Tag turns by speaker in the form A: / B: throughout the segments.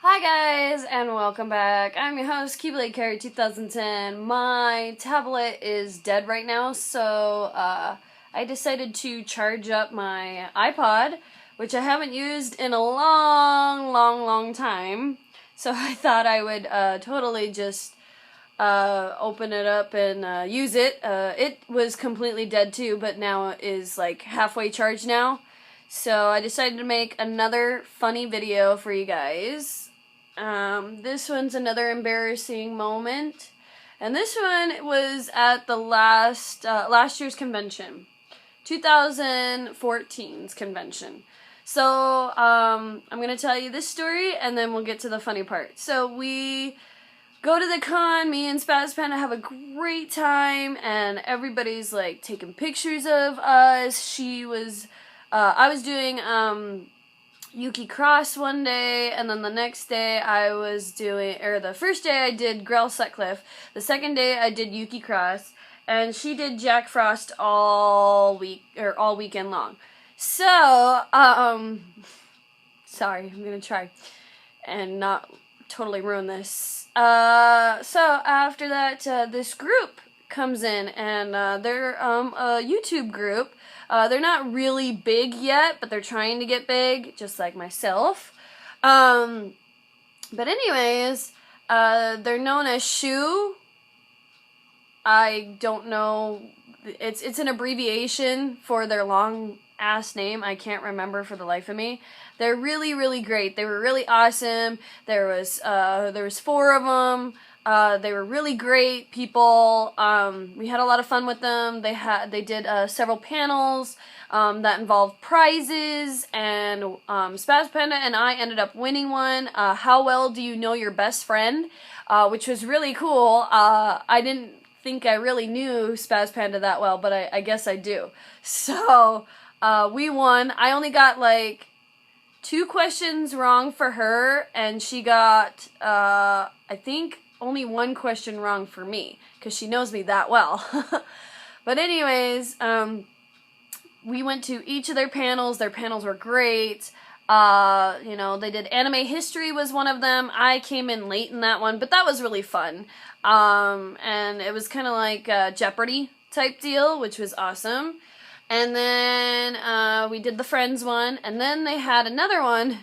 A: Hi guys, and welcome back. I'm your host, Keyblade Carry 2010. My tablet is dead right now, so I decided to charge up my iPod, which I haven't used in a long time. So I thought I would totally just open it up and use it. It was completely dead too, but now it is like halfway charged now. So I decided to make another funny video for you guys. This one's another embarrassing moment. And this one was at the last year's convention. 2014's convention. So, I'm gonna tell you this story and then we'll get to the funny part. So we go to the con, me and Spaz Panda have a great time, and everybody's like taking pictures of us. I was doing, Yuki Cross one day, and then the next day I was doing, or the first day I did Grell Sutcliffe, the second day I did Yuki Cross, and she did Jack Frost all weekend long. So, sorry, I'm gonna try and not totally ruin this. So after that, this group comes in, and they're a YouTube group. They're not really big yet, but they're trying to get big, just like myself. But anyways, they're known as S.H.O.E. I don't know. It's an abbreviation for their long ass name. I can't remember for the life of me. They're really great. They were really awesome. There was 4 of them. They were really great people. We had a lot of fun with them. They did several panels that involved prizes, and Spaz Panda and I ended up winning one. How well do you know your best friend? Which was really cool. I didn't think I really knew Spaz Panda that well, but I guess I do. So we won. I only got like 2 questions wrong for her, and she got I think only 1 question wrong for me, because she knows me that well. But anyways, we went to each of their panels. Their panels were great. They did anime history was one of them. I came in late in that one, but that was really fun. And it was kind of like a Jeopardy type deal, which was awesome. And then we did the Friends one, and then they had another one.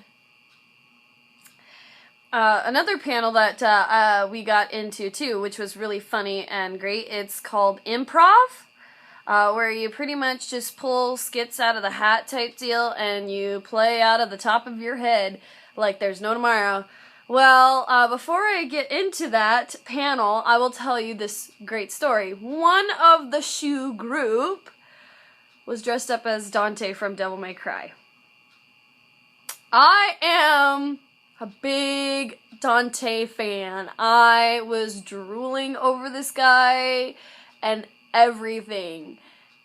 A: Another panel that we got into too, which was really funny and great. It's called improv, where you pretty much just pull skits out of the hat type deal, and you play out of the top of your head like there's no tomorrow. Well, before I get into that panel, I will tell you this great story. One of the S.H.O.E. group was dressed up as Dante from Devil May Cry. I am a big Dante fan. I was drooling over this guy and everything.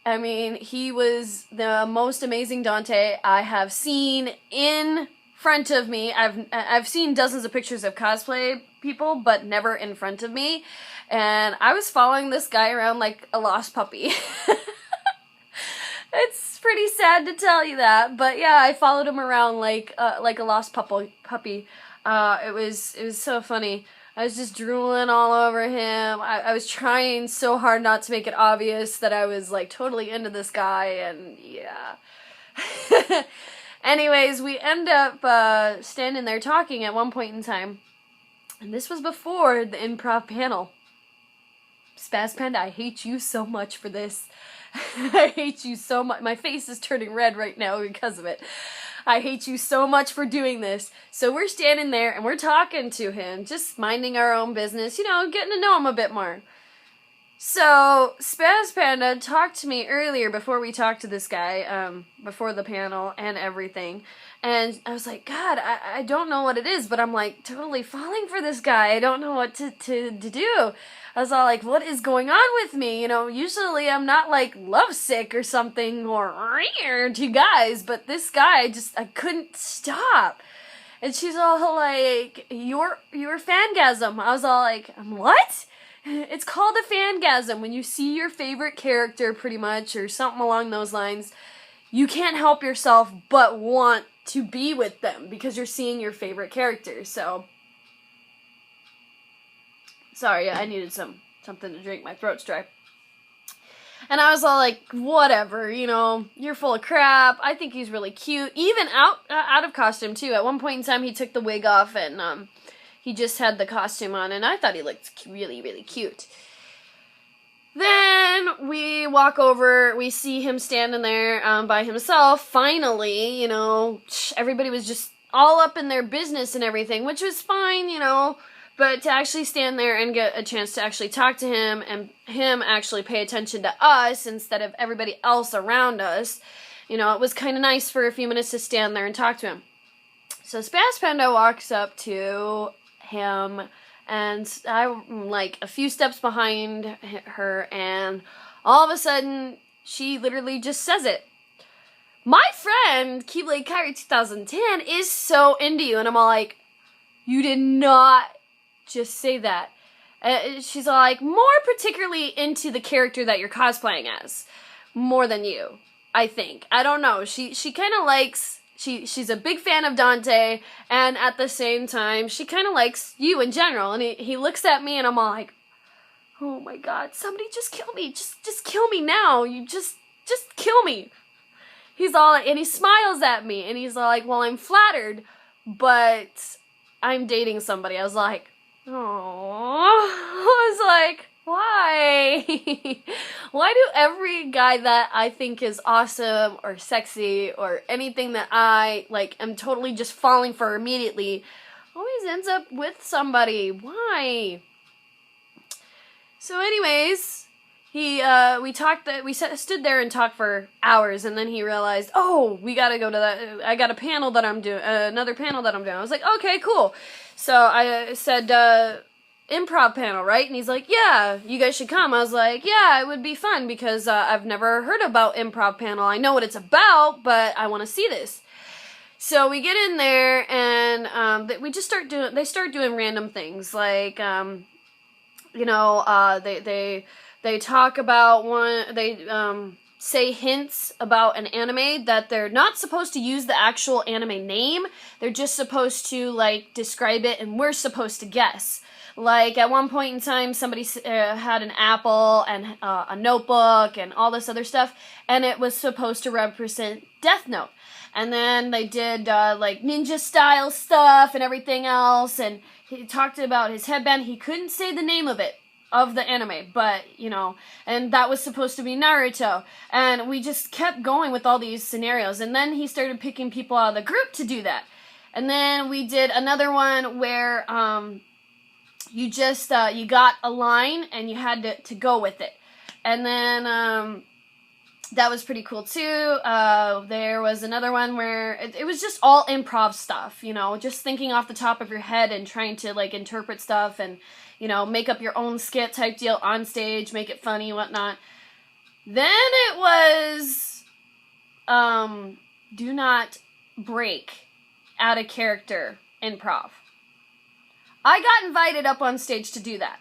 A: I mean, he was the most amazing Dante I have seen in front of me. I've seen dozens of pictures of cosplay people, but never in front of me. And I was following this guy around like a lost puppy. It's pretty sad to tell you that, but yeah, I followed him around like a lost puppy. It was so funny. I was just drooling all over him. I was trying so hard not to make it obvious that I was like totally into this guy, and yeah. Anyways, we end up standing there talking at one point in time, and this was before the improv panel. Spaz Panda, I hate you so much for this. I hate you so much. My face is turning red right now because of it. I hate you so much for doing this. So we're standing there and we're talking to him, just minding our own business, getting to know him a bit more. So Spaz Panda talked to me earlier before we talked to this guy, before the panel and everything. And I was like, God, I don't know what it is, but I'm like totally falling for this guy. I don't know what to do. I was all like, what is going on with me? Usually I'm not like lovesick or something or to guys, but this guy I couldn't stop. And she's all like, your fangasm. I was all like, what? It's called a fangasm when you see your favorite character pretty much or something along those lines. You can't help yourself but want to be with them because you're seeing your favorite character. So, sorry, I needed something to drink. My throat's dry. And I was all like, whatever, you know, you're full of crap. I think he's really cute. Even out of costume, too. At one point in time, he took the wig off and he just had the costume on. And I thought he looked really, really cute. Then we walk over. We see him standing there by himself. Finally, you know, everybody was just all up in their business and everything, which was fine, you know. But to actually stand there and get a chance to actually talk to him and him actually pay attention to us instead of everybody else around us, you know, it was kind of nice for a few minutes to stand there and talk to him. So Spaz Panda walks up to him and I'm like a few steps behind her and all of a sudden she literally just says it. My friend, Keyblade Kyrie 2010 is so into you. And I'm all like, you did not just say that. She's like, more particularly into the character that you're cosplaying as. More than you, I think. I don't know. She kind of likes... She's a big fan of Dante, and at the same time, she kind of likes you in general. And he looks at me, and I'm all like, oh my god, somebody just kill me. Just kill me now. You just kill me. He's all... And he smiles at me, and he's all like, well, I'm flattered, but I'm dating somebody. I was like... Oh, I was like, why? Why do every guy that I think is awesome or sexy or anything that I, like, am totally just falling for immediately always ends up with somebody? Why? So anyways, we stood there and talked for hours, and then he realized, oh, we gotta go to that, I got a panel that I'm doing, another panel that I'm doing. I was like, okay, cool. So I said, improv panel, right? And he's like, yeah, you guys should come. I was like, yeah, it would be fun because I've never heard about improv panel. I know what it's about, but I want to see this. So we get in there and we just they start doing random things like, you know, they talk about they say hints about an anime that they're not supposed to use the actual anime name. They're just supposed to, like, describe it, and we're supposed to guess. Like, at one point in time, somebody had an apple and a notebook and all this other stuff, and it was supposed to represent Death Note. And then they did, like, ninja-style stuff and everything else, and he talked about his headband. He couldn't say the name of it. Of the anime, but, you know, and that was supposed to be Naruto, and we just kept going with all these scenarios, and then he started picking people out of the group to do that, and then we did another one where, you just, you got a line, and you had to go with it, and then, that was pretty cool, too. There was another one where it was just all improv stuff, you know, just thinking off the top of your head and trying to, like, interpret stuff and, you know, make up your own skit type deal on stage, make it funny, whatnot. Then it was, do not break out of character improv. I got invited up on stage to do that,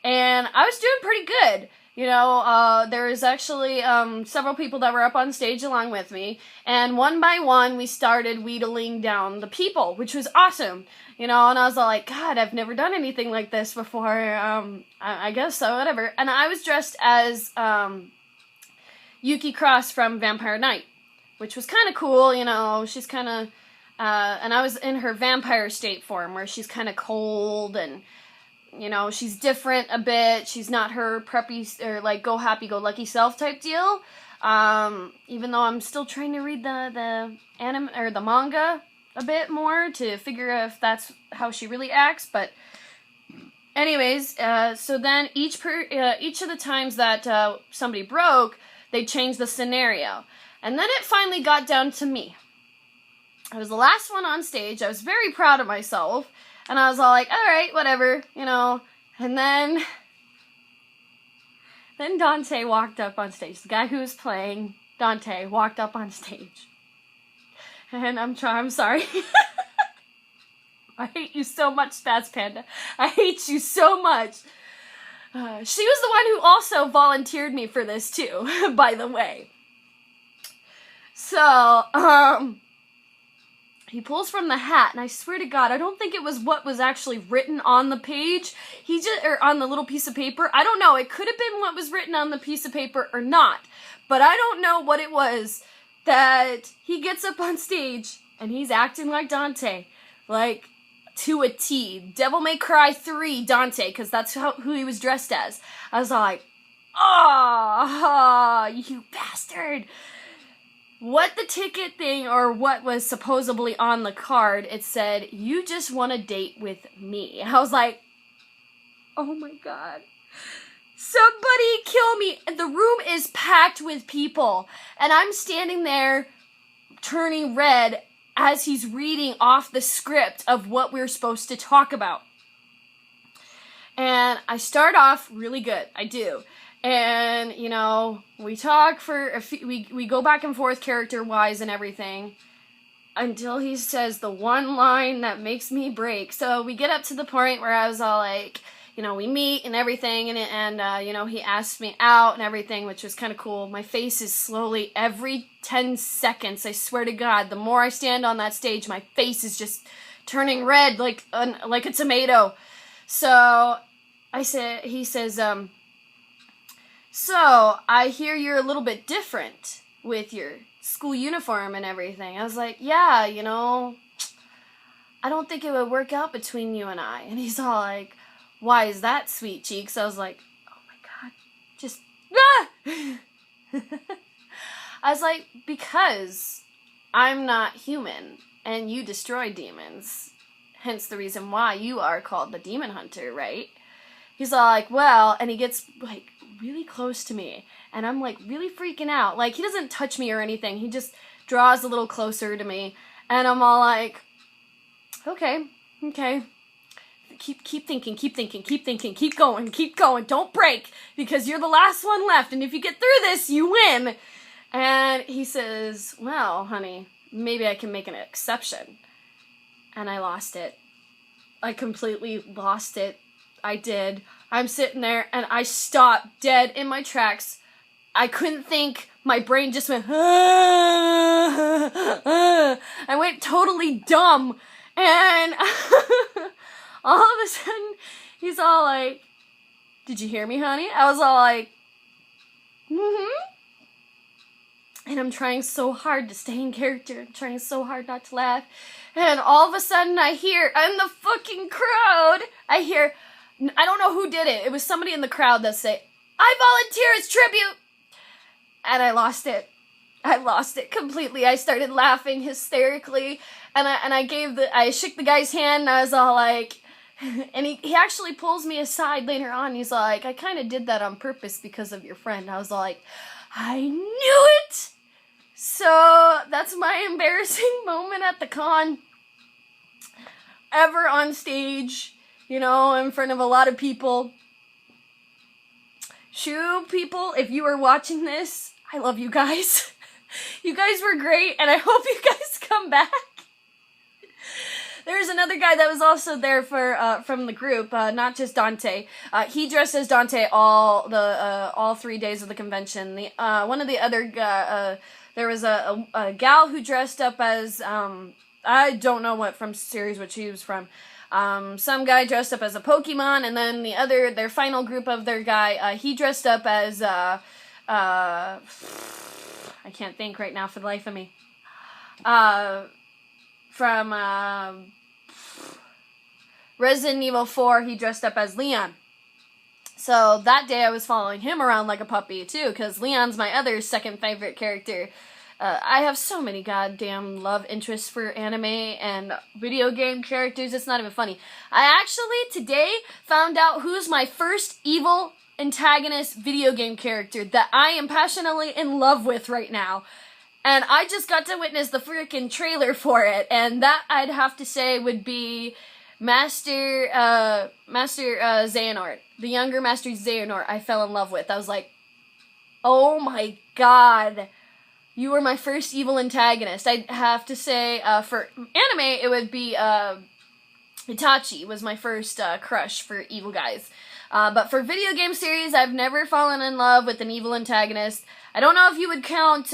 A: and I was doing pretty good. You know, there was actually several people that were up on stage along with me, and one by one we started wheedling down the people, which was awesome. You know, and I was all like, God, I've never done anything like this before. I guess so, whatever. And I was dressed as Yuki Cross from Vampire Knight, which was kind of cool. You know, she's kind of, and I was in her vampire state form, where she's kind of cold and, you know, she's different a bit. She's not her preppy or like go happy go lucky self type deal. Even though I'm still trying to read the anime or the manga a bit more to figure out if that's how she really acts. But anyways, so then each of the times that somebody broke, they changed the scenario, and then it finally got down to me. I was the last one on stage. I was very proud of myself. And I was all like, all right, whatever, you know. And then Dante walked up on stage. The guy who was playing Dante walked up on stage. And I'm sorry. I hate you so much, Spaz Panda. I hate you so much. She was the one who also volunteered me for this too, by the way. So, he pulls from the hat, and I swear to God, I don't think it was what was actually written on the page. Or on the little piece of paper. I don't know. It could have been what was written on the piece of paper or not. But I don't know what it was that he gets up on stage, and he's acting like Dante. Like, to a T. Devil May Cry 3 Dante, because that's who he was dressed as. I was all like, oh, you bastard. What the ticket thing, or what was supposedly on the card, it said, you just want to date with me. I was like, oh my God. Somebody kill me. The room is packed with people, and I'm standing there turning red as he's reading off the script of what we're supposed to talk about. And I start off really good. I do. And, you know, we talk for a few, we go back and forth character-wise and everything until he says the one line that makes me break. So we get up to the point where I was all like, you know, we meet and everything, and you know, he asked me out and everything, which was kind of cool. My face is slowly, every 10 seconds, I swear to God, the more I stand on that stage, my face is just turning red like a tomato. So he says, so I hear you're a little bit different with your school uniform and everything. I was like, yeah, you know, I don't think it would work out between you and I. And he's all like, why is that, sweet cheeks? I was like, oh my God, just, I was like, because I'm not human and you destroy demons. Hence the reason why you are called the demon hunter, right? He's all like, well, and he gets like really close to me, and I'm like really freaking out. Like, he doesn't touch me or anything. He just draws a little closer to me, and I'm all like, okay. Keep thinking, keep going, don't break, because you're the last one left, and if you get through this, you win. And he says, well, honey, maybe I can make an exception. And I lost it. I completely lost it. I did. I'm sitting there, and I stopped dead in my tracks. I couldn't think. My brain just went, I went totally dumb. And all of a sudden, he's all like, did you hear me, honey? I was all like, mm-hmm. And I'm trying so hard to stay in character. I'm trying so hard not to laugh. And all of a sudden, I hear, in the fucking crowd, I don't know who did it. It was somebody in the crowd that said, I volunteer as tribute. And I lost it. I lost it completely. I started laughing hysterically. And I shook the guy's hand, and I was all like, and he actually pulls me aside later on. He's like, I kind of did that on purpose because of your friend. I was like, I knew it! So that's my embarrassing moment at the con. Ever on stage, you know, in front of a lot of people. S.H.O.E people, if you are watching this, I love you guys. You guys were great, and I hope you guys come back. There's another guy that was also there from the group, not just Dante. He dressed as Dante all 3 days of the convention. One of the other there was a gal who dressed up as I don't know what series she was from. Some guy dressed up as a Pokemon, and then their final group of their guy, he dressed up as I can't think right now for the life of me. From Resident Evil 4, he dressed up as Leon. So that day I was following him around like a puppy too, because Leon's my other second favorite character. I have so many goddamn love interests for anime and video game characters, it's not even funny. I actually today found out who's my first evil antagonist video game character that I am passionately in love with right now. And I just got to witness the freaking trailer for it, and that I'd have to say would be Master Xehanort. The younger Master Xehanort I fell in love with. I was like, oh my god, you were my first evil antagonist. I'd have to say, for anime, it would be Itachi was my first crush for evil guys. But for video game series, I've never fallen in love with an evil antagonist. I don't know if you would count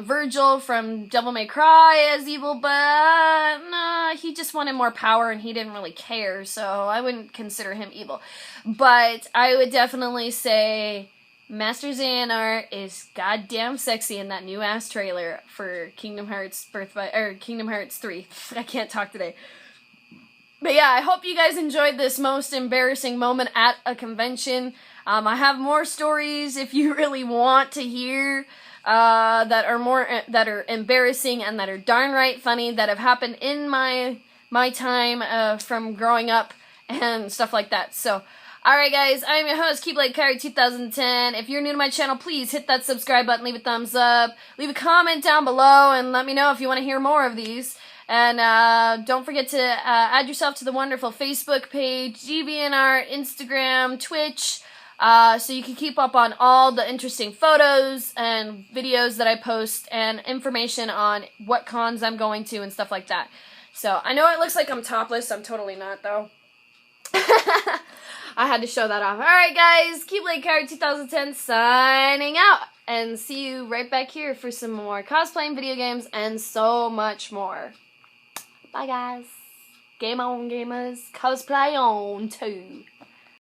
A: Virgil from Devil May Cry as evil, but nah, he just wanted more power and he didn't really care, so I wouldn't consider him evil. But I would definitely say Master Xehanort is goddamn sexy in that new ass trailer for Kingdom Hearts Kingdom Hearts 3. I can't talk today. But yeah, I hope you guys enjoyed this most embarrassing moment at a convention. I have more stories if you really want to hear that are embarrassing and that are darn right funny that have happened in my time from growing up and stuff like that. So, alright guys, I'm your host, Keyblade 2010. If you're new to my channel, please hit that subscribe button, leave a thumbs up, leave a comment down below, and let me know if you want to hear more of these. And don't forget to add yourself to the wonderful Facebook page, GVNR, Instagram, Twitch, so you can keep up on all the interesting photos and videos that I post and information on what cons I'm going to and stuff like that. So, I know it looks like I'm topless. I'm totally not, though. I had to show that off. Alright, guys. Keyblade 2010 signing out. And see you right back here for some more cosplaying, video games, and so much more. Bye, guys. Game on, gamers. Cosplay on, too.